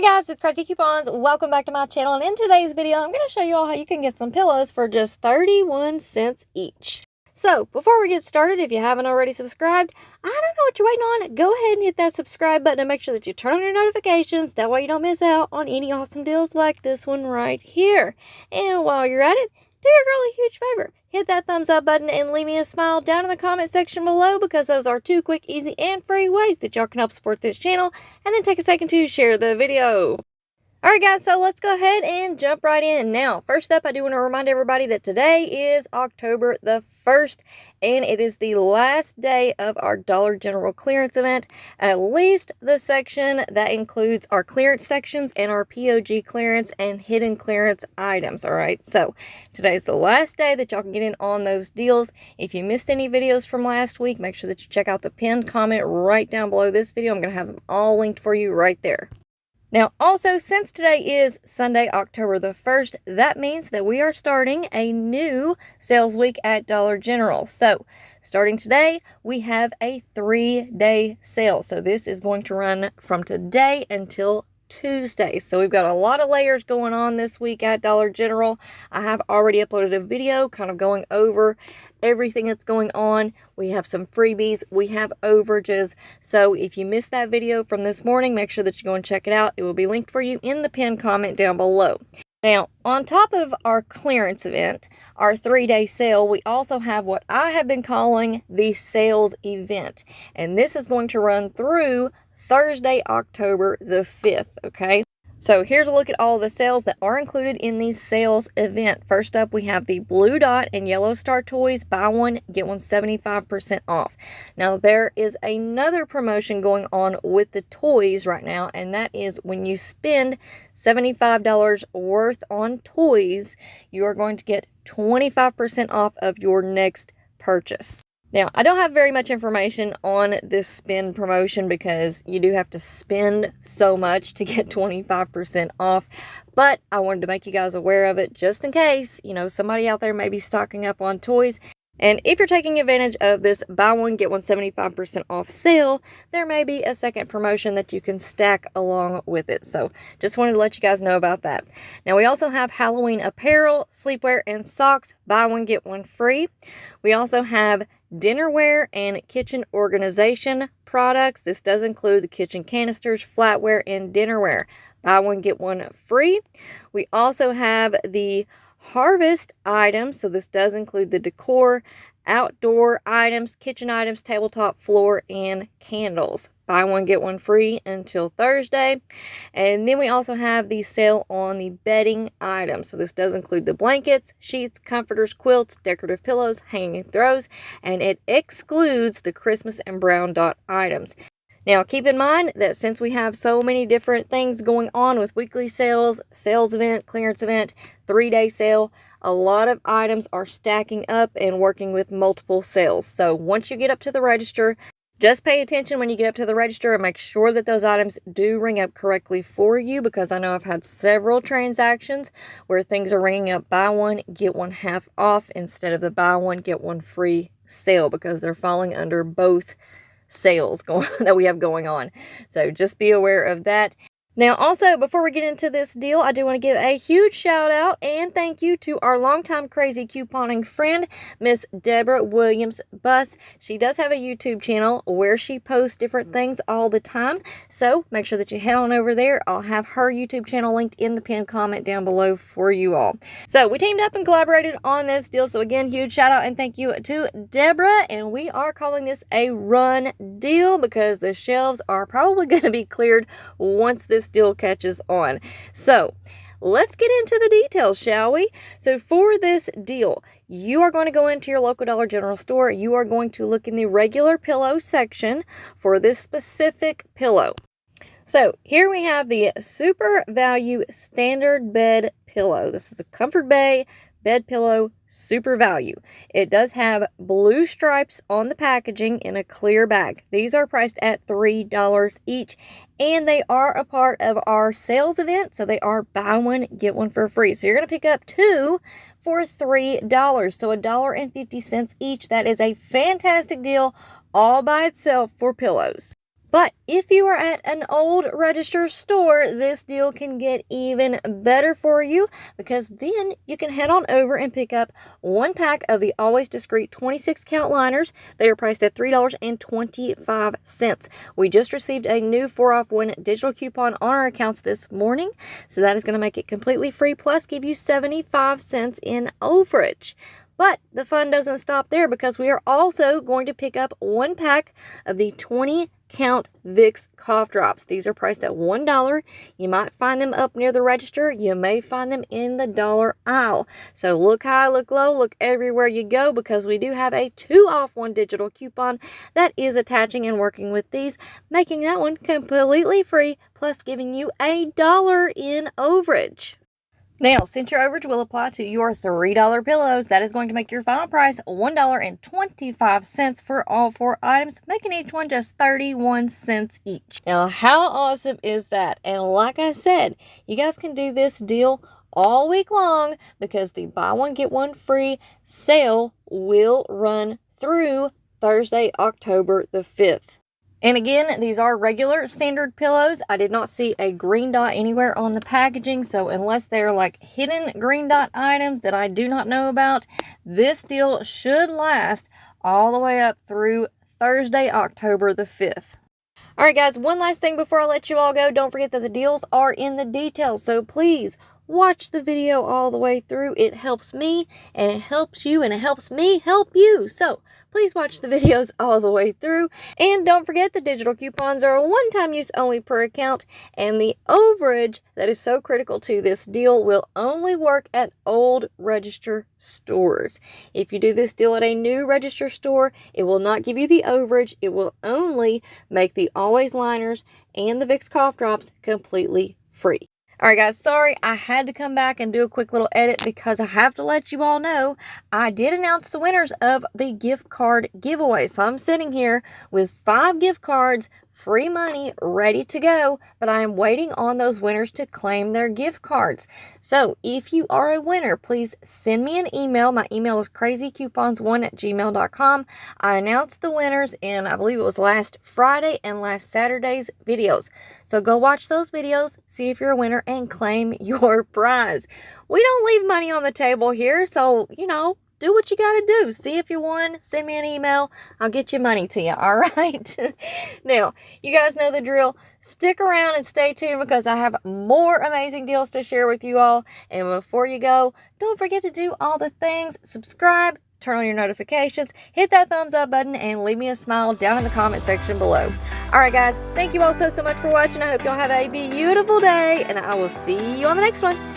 Hey guys, it's Craz-E Coupons. Welcome back to my channel, and in today's video, I'm going to show you all how you can get some pillows for just 31 cents each. So, before we get started, if you haven't already subscribed, I don't know what you're waiting on. Go ahead and hit that subscribe button and make sure that you turn on your notifications. That way you don't miss out on any awesome deals like this one right here. And while you're at it, do your girl a huge favor. Hit that thumbs up button and leave me a smile down in the comment section below, because those are two quick, easy, and free ways that y'all can help support this channel. And then take a second to share the video. Alright guys, so let's go ahead and jump right in. Now, first up, I do want to remind everybody that today is October the 1st, and it is the last day of our Dollar General clearance event, at least the section that includes our clearance sections and our POG clearance and hidden clearance items. Alright, so today's the last day that y'all can get in on those deals. If you missed any videos from last week, make sure that you check out the pinned comment right down below this video. I'm going to have them all linked for you right there. Now, also, since today is Sunday, October the 1st, that means that we are starting a new sales week at Dollar General. So, starting today, we have a 3-day sale. So, this is going to run from today until Tuesday. So we've got a lot of layers going on this week at Dollar General. I have already uploaded a video kind of going over everything that's going on. We have some freebies, we have overages. So if you missed that video from this morning, make sure that you go and check it out. It will be linked for you in the pinned comment down below. Now, on top of our clearance event, our 3-day sale, we also have what I have been calling the sales event. And this is going to run through Thursday, October the 5th, okay? So here's a look at all the sales that are included in the sales event. First up, we have the Blue Dot and Yellow Star toys. Buy one, get one 75% off. Now, there is another promotion going on with the toys right now, and that is when you spend $75 worth on toys, you are going to get 25% off of your next purchase. Now, I don't have very much information on this spend promotion because you do have to spend so much to get 25% off, but I wanted to make you guys aware of it just in case, you know, somebody out there may be stocking up on toys. And if you're taking advantage of this buy one, get one 75% off sale, there may be a second promotion that you can stack along with it. So just wanted to let you guys know about that. Now, we also have Halloween apparel, sleepwear, and socks. Buy one, get one free. We also have dinnerware and kitchen organization products. This does include the kitchen canisters, flatware, and dinnerware. Buy one, get one free. We also have the harvest items, so this does include the decor, outdoor items, kitchen items, tabletop, floor, and candles. Buy one, get one free until Thursday. And then we also have the sale on the bedding items. So this does include the blankets, sheets, comforters, quilts, decorative pillows, hanging throws, and it excludes the Christmas and brown dot items. Now, keep in mind that since we have so many different things going on with weekly sales, sales event, clearance event, 3-day sale, a lot of items are stacking up and working with multiple sales. So once you get up to the register, just pay attention when you get up to the register and make sure that those items do ring up correctly for you, because I know I've had several transactions where things are ringing up buy one, get one half off instead of the buy one, get one free sale, because they're falling under both sales that we have going on. So just be aware of that. Now, also, before we get into this deal, I do want to give a huge shout out and thank you to our longtime Craz-E couponing friend, Miss Deborah Williams-Buss. She does have a YouTube channel where she posts different things all the time, so make sure that you head on over there. I'll have her YouTube channel linked in the pinned comment down below for you all. So we teamed up and collaborated on this deal, so again, huge shout out and thank you to Deborah, and we are calling this a run deal because the shelves are probably going to be cleared once this deal catches on. So let's get into the details, shall we? So for this deal, you are going to go into your local Dollar General store. You are going to look in the regular pillow section for this specific pillow. So here we have the Super Value Standard Bed Pillow. This is a Comfort Bay bed pillow, super value. It does have blue stripes on the packaging in a clear bag. These are priced at $3 each, and they are a part of our sales event, so they are buy one, get one for free. So you're going to pick up two for $3, so $1.50 each. That is a fantastic deal all by itself for pillows. But if you are at an old register store, this deal can get even better for you, because then you can head on over and pick up one pack of the Always Discreet 26 count liners. They are priced at $3.25. We just received a new 4-off-1 digital coupon on our accounts this morning, so that is going to make it completely free, plus give you 75 cents in overage. But the fun doesn't stop there, because we are also going to pick up one pack of the 20 count Vicks cough drops. These are priced at $1. You might find them up near the register. You may find them in the dollar aisle. So look high, look low, look everywhere you go, because we do have a 2-off-1 digital coupon that is attaching and working with these, making that one completely free, plus giving you $1 in overage. Now, since your overage will apply to your $3 pillows, that is going to make your final price $1.25 for all 4 items, making each one just 31 cents each. Now, how awesome is that? And like I said, you guys can do this deal all week long, because the buy one get one free sale will run through Thursday, October the 5th. And again, these are regular standard pillows. I did not see a green dot anywhere on the packaging, so unless they're like hidden green dot items that I do not know about, this deal should last all the way up through Thursday, October the 5th. Alright guys, one last thing before I let you all go. Don't forget that the deals are in the details, so please watch the video all the way through. It helps me, and it helps you, and it helps me help you. So please watch the videos all the way through. And don't forget, the digital coupons are a one-time use only per account, and the overage that is so critical to this deal will only work at old register stores. If you do this deal at a new register store, it will not give you the overage. It will only make the Always liners and the Vicks cough drops completely free. Alright guys, sorry I had to come back and do a quick little edit, because I have to let you all know I did announce the winners of the gift card giveaway. So I'm sitting here with 5 gift cards, free money, ready to go, but I am waiting on those winners to claim their gift cards. So if you are a winner, please send me an email. My email is crazycoupons1@gmail.com. I announced the winners in, I believe it was last Friday and last Saturday's videos. So go watch those videos, see if you're a winner, and claim your prize. We don't leave money on the table here, so, you know, do what you gotta do. See if you won. Send me an email. I'll get your money to you, all right? Now, you guys know the drill. Stick around and stay tuned, because I have more amazing deals to share with you all. And before you go, don't forget to do all the things. Subscribe, turn on your notifications, hit that thumbs up button, and leave me a smile down in the comment section below. All right, guys. Thank you all so much for watching. I hope y'all have a beautiful day, and I will see you on the next one.